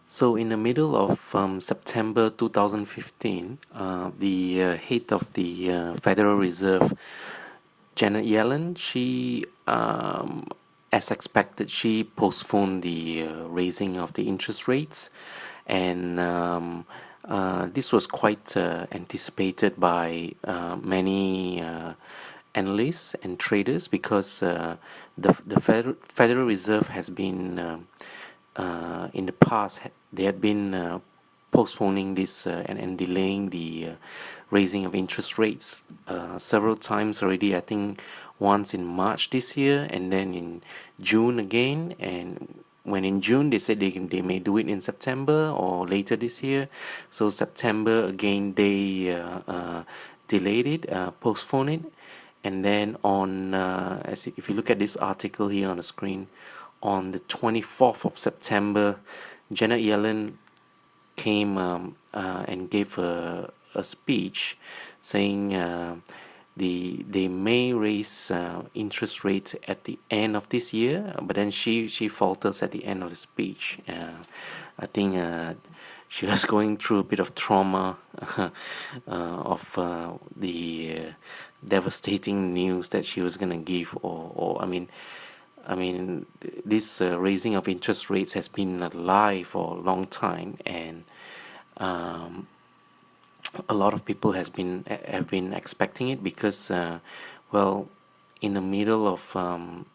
So, in the middle of September 2015, the head of the Federal Reserve, Janet Yellen, as expected, she postponed the raising of the interest rates, and this was quite anticipated by many analysts and traders because the Federal Reserve has been in the past they had been postponing this and delaying the raising of interest rates several times already. I think once in March this year and then in June again. And when in June they said they may do it in September or later this year. So September again they delayed it, postponed it. And then on, if you look at this article here on the screen, on the 24th of September, Janet Yellen came and gave a speech saying they may raise interest rates at the end of this year, but then she falters at the end of the speech. I think she was going through a bit of trauma of the devastating news that she was going to give, or I mean, this raising of interest rates has been alive for a long time, and a lot of people have been expecting it because, well, in the middle of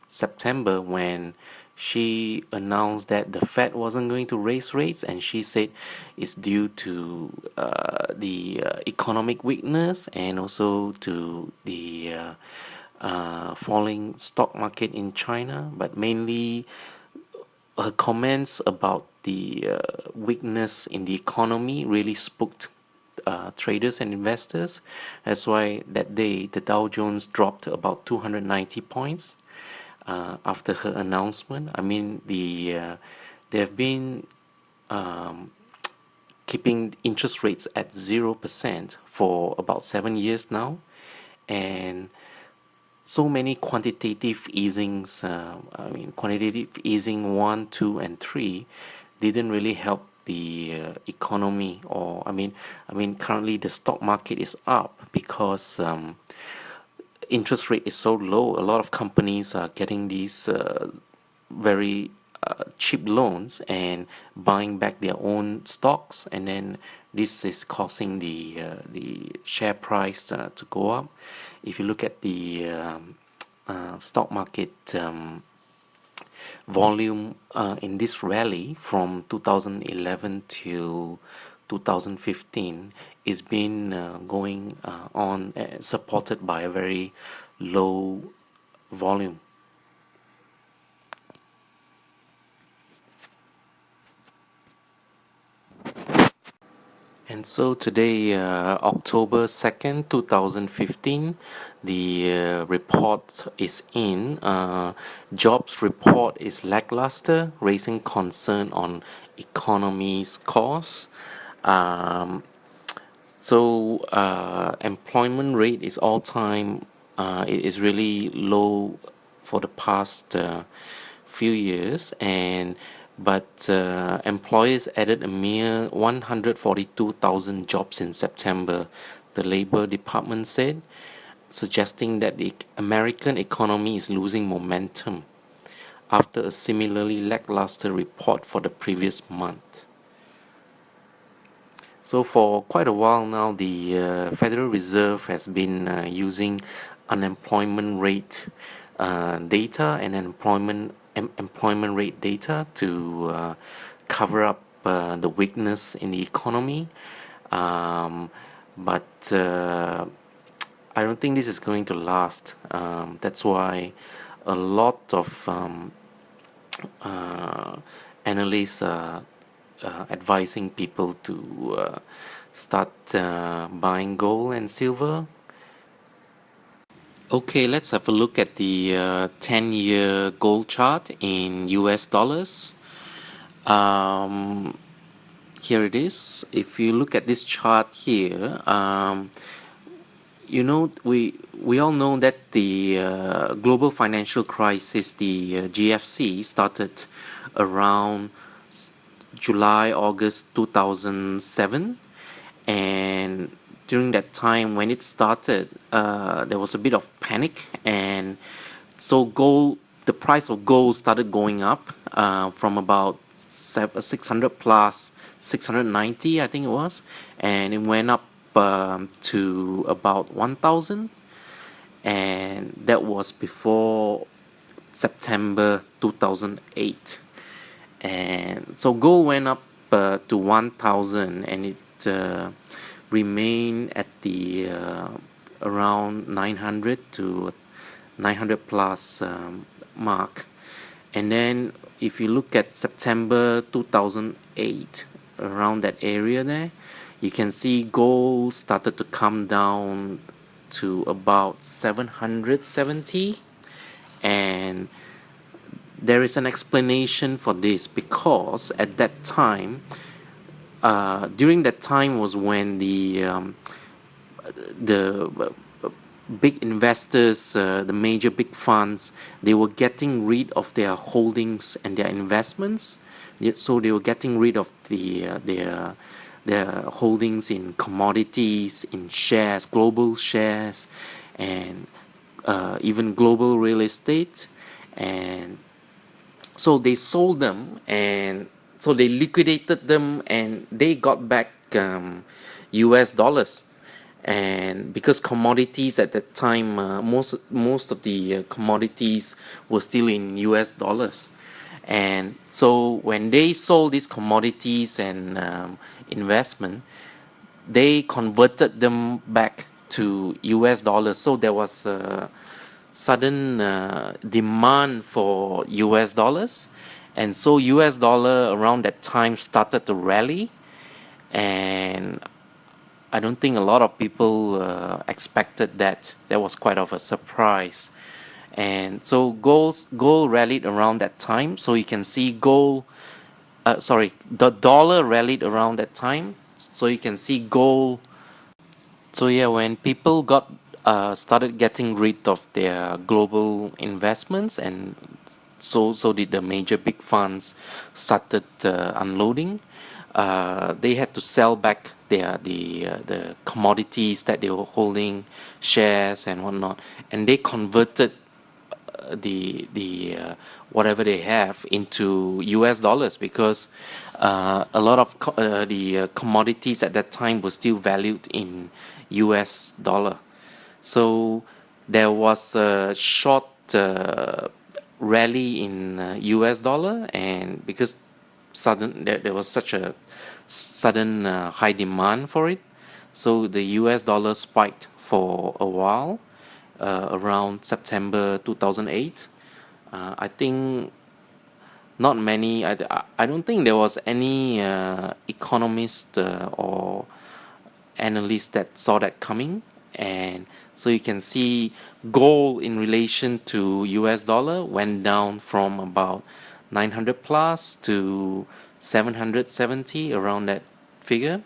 September, when she announced that the Fed wasn't going to raise rates, and she said it's due to the economic weakness and also to the falling stock market in China, but mainly her comments about the weakness in the economy really spooked traders and investors. That's why that day the Dow Jones dropped about 290 points after her announcement. I mean, they have been keeping interest rates at 0% for about 7 years now, and so many quantitative easings, quantitative easing 1, 2, and 3 didn't really help the economy. Or currently the stock market is up because interest rate is so low. A lot of companies are getting these very cheap loans and buying back their own stocks, and then this is causing the share price to go up. If you look at the stock market volume in this rally from 2011 till 2015 is been going on, supported by a very low volume. And so today, October 2nd, 2015, the report is in. Jobs report is lackluster, raising concern on economy's course. Employment rate is all time. It is really low for the past few years, but employers added a mere 142,000 jobs in September, the Labor Department said, suggesting that the American economy is losing momentum after a similarly lackluster report for the previous month. So for quite a while now, the Federal Reserve has been using unemployment rate data and employment rate data to cover up the weakness in the economy. But I don't think this is going to last. That's why a lot of analysts are advising people to start buying gold and silver. Okay, let's have a look at the 10-year gold chart in US dollars. Here it is. If you look at this chart here, we all know that the global financial crisis, the GFC, started around July, August 2007. And during that time when it started, there was a bit of panic, and so the price of gold started going up from about 600 plus 690, I think it was, and it went up to about 1000, and that was before September 2008. And so gold went up to 1000, and it remained at the around 900 to 900 plus mark. And then if you look at September 2008, around that area there, you can see gold started to come down to about 770. And there is an explanation for this, because at that time, during that time was when the big investors, the major big funds, they were getting rid of their holdings and their investments. So they were getting rid of their holdings in commodities, in shares, global shares, and even global real estate. And so they sold them, and so they liquidated them, and they got back US dollars. And because commodities at that time, most of the commodities were still in US dollars. And so when they sold these commodities and investment, they converted them back to US dollars. So there was a sudden demand for US dollars, and so US dollar around that time started to rally. And I don't think a lot of people expected that. That was quite of a surprise. And so gold rallied around that time. So you can see the dollar rallied around that time. So you can see gold. So yeah, when people started getting rid of their global investments, and so did the major big funds started unloading. They had to sell back the commodities that they were holding, shares and whatnot, and they converted the whatever they have into US dollars, because a lot of the commodities at that time were still valued in US dollar. So there was a short rally in US dollar, and because there was such a sudden high demand for it, so the US dollar spiked for a while around September 2008. I think not many. I don't think there was any economist or analyst that saw that coming. And so you can see gold in relation to US dollar went down from about 900 plus to 770, around that figure.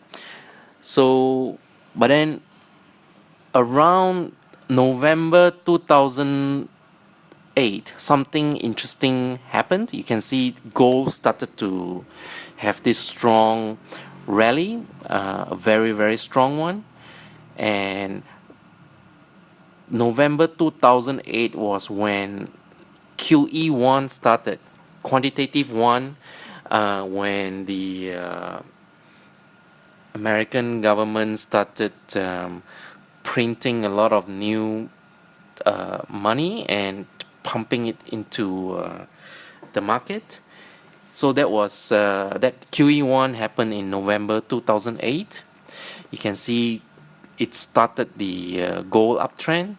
So but then around November 2008, something interesting happened. You can see gold started to have this strong rally, a very, very strong one. And November 2008 was when QE1 started, quantitative one, when the American government started printing a lot of new money and pumping it into the market. So that was that QE1 happened in November 2008. You can see it started the gold uptrend,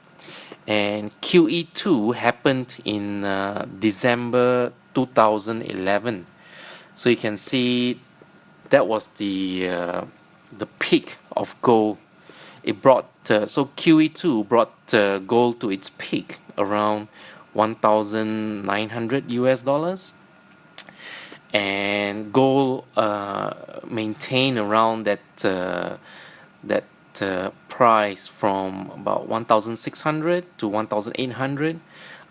and QE2 happened in December 2011. So you can see that was the peak of gold. It brought so QE2 brought gold to its peak around 1,900 US dollars, and gold maintained around that price from about 1,600 to 1,800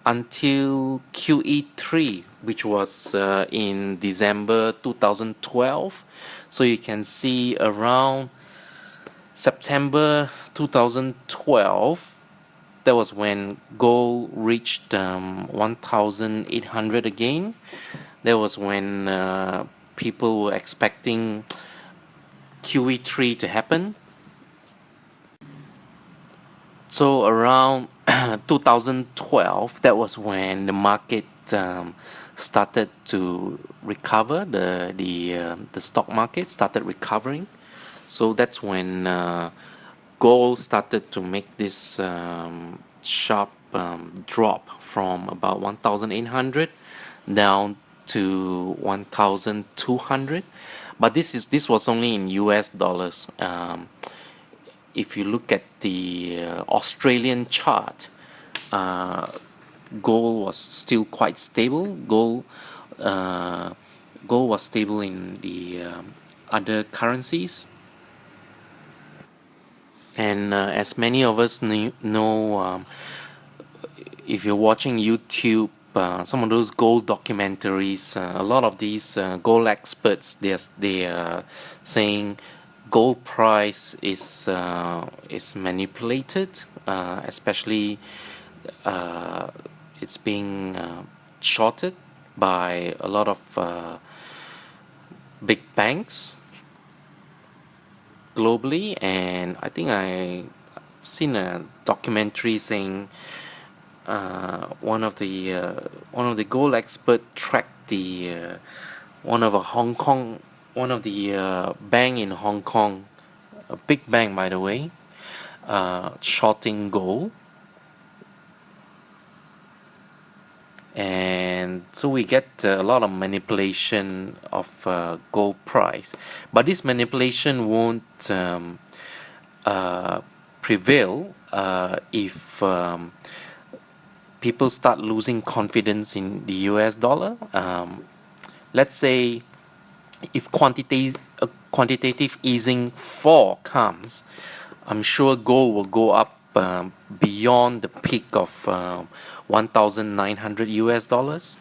until QE3, which was in December 2012. So you can see around September 2012, that was when gold reached 1,800 again. That was when people were expecting QE3 to happen. So around 2012, that was when the market started to recover. The stock market started recovering. So that's when gold started to make this sharp drop from about 1,800 down to 1,200. But this was only in US dollars. If you look at the Australian chart, gold was still quite stable. Gold was stable in the other currencies. And as many of us know, if you're watching YouTube, some of those gold documentaries, a lot of these gold experts, they are saying gold price is manipulated, especially it's being shorted by a lot of big banks globally. And I think I've seen a documentary saying one of the gold expert tracked the one of the bank in Hong Kong, a big bank by the way, shorting gold. And so we get a lot of manipulation of gold price, but this manipulation won't prevail if people start losing confidence in the US dollar. Let's say if quantitative easing 4 comes, I'm sure gold will go up beyond the peak of 1,900 US dollars.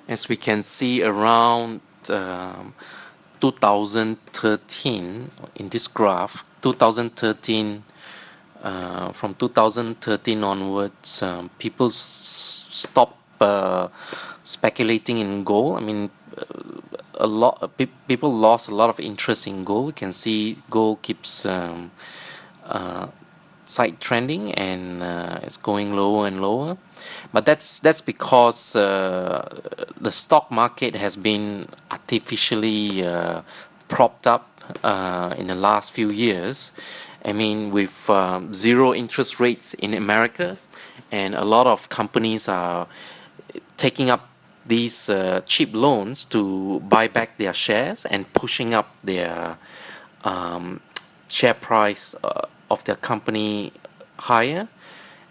As we can see around 2013 in this graph, 2013, from 2013 onwards, people stop speculating in gold. I mean, a lot of people lost a lot of interest in gold. You can see gold keeps side trending, and it's going lower and lower. But that's because the stock market has been artificially propped up in the last few years. I mean, with zero interest rates in America, and a lot of companies are taking up these cheap loans to buy back their shares and pushing up their share price of their company higher.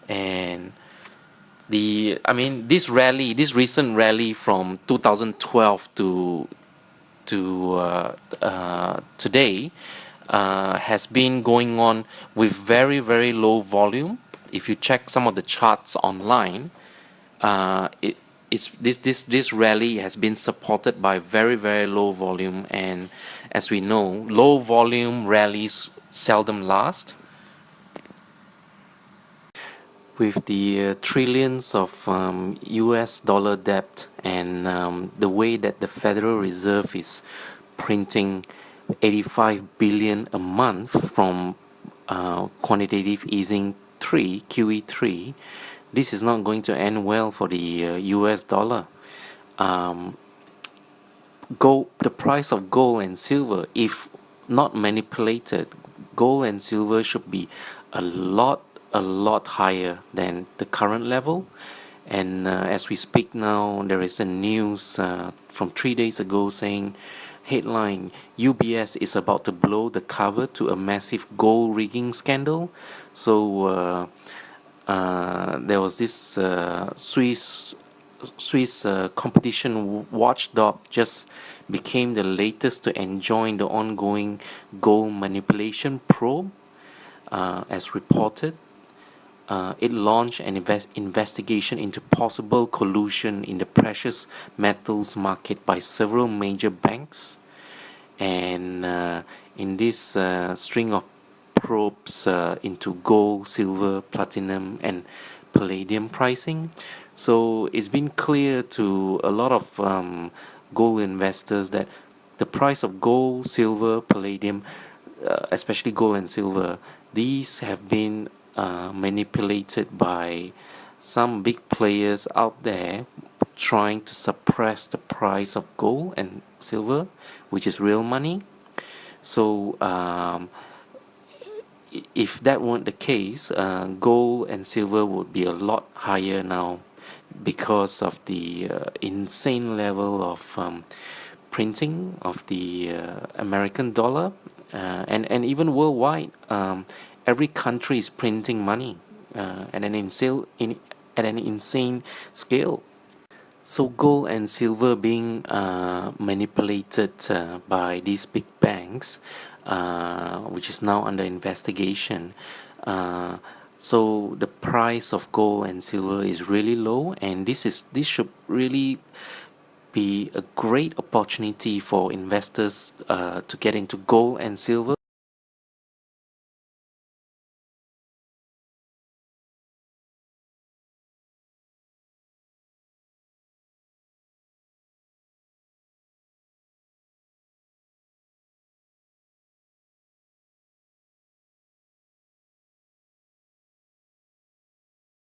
And this recent rally from 2012 to today has been going on with very, very low volume. If you check some of the charts online, this rally has been supported by very, very low volume. And as we know, low volume rallies seldom last. With the trillions of US dollar debt, and the way that the Federal Reserve is printing 85 billion a month from quantitative easing 3, QE3, this is not going to end well for the US dollar. The price of gold and silver, if not manipulated, gold and silver should be a lot higher than the current level. And as we speak now, there is a news from 3 days ago saying, headline, UBS is about to blow the cover to a massive gold rigging scandal. So there was this Swiss competition watchdog just became the latest to enjoin the ongoing gold manipulation probe. as reported, it launched an investigation into possible collusion in the precious metals market by several major banks. And in this string of probes into gold, silver, platinum, and palladium pricing, so it's been clear to a lot of gold investors that the price of gold, silver, palladium, especially gold and silver, these have been manipulated by some big players out there trying to suppress the price of gold and silver, which is real money. So, if that weren't the case, gold and silver would be a lot higher now because of the insane level of printing of the American dollar, and even worldwide. Every country is printing money at an insane scale. So gold and silver being manipulated by these big banks, which is now under investigation. So the price of gold and silver is really low, and this should really be a great opportunity for investors to get into gold and silver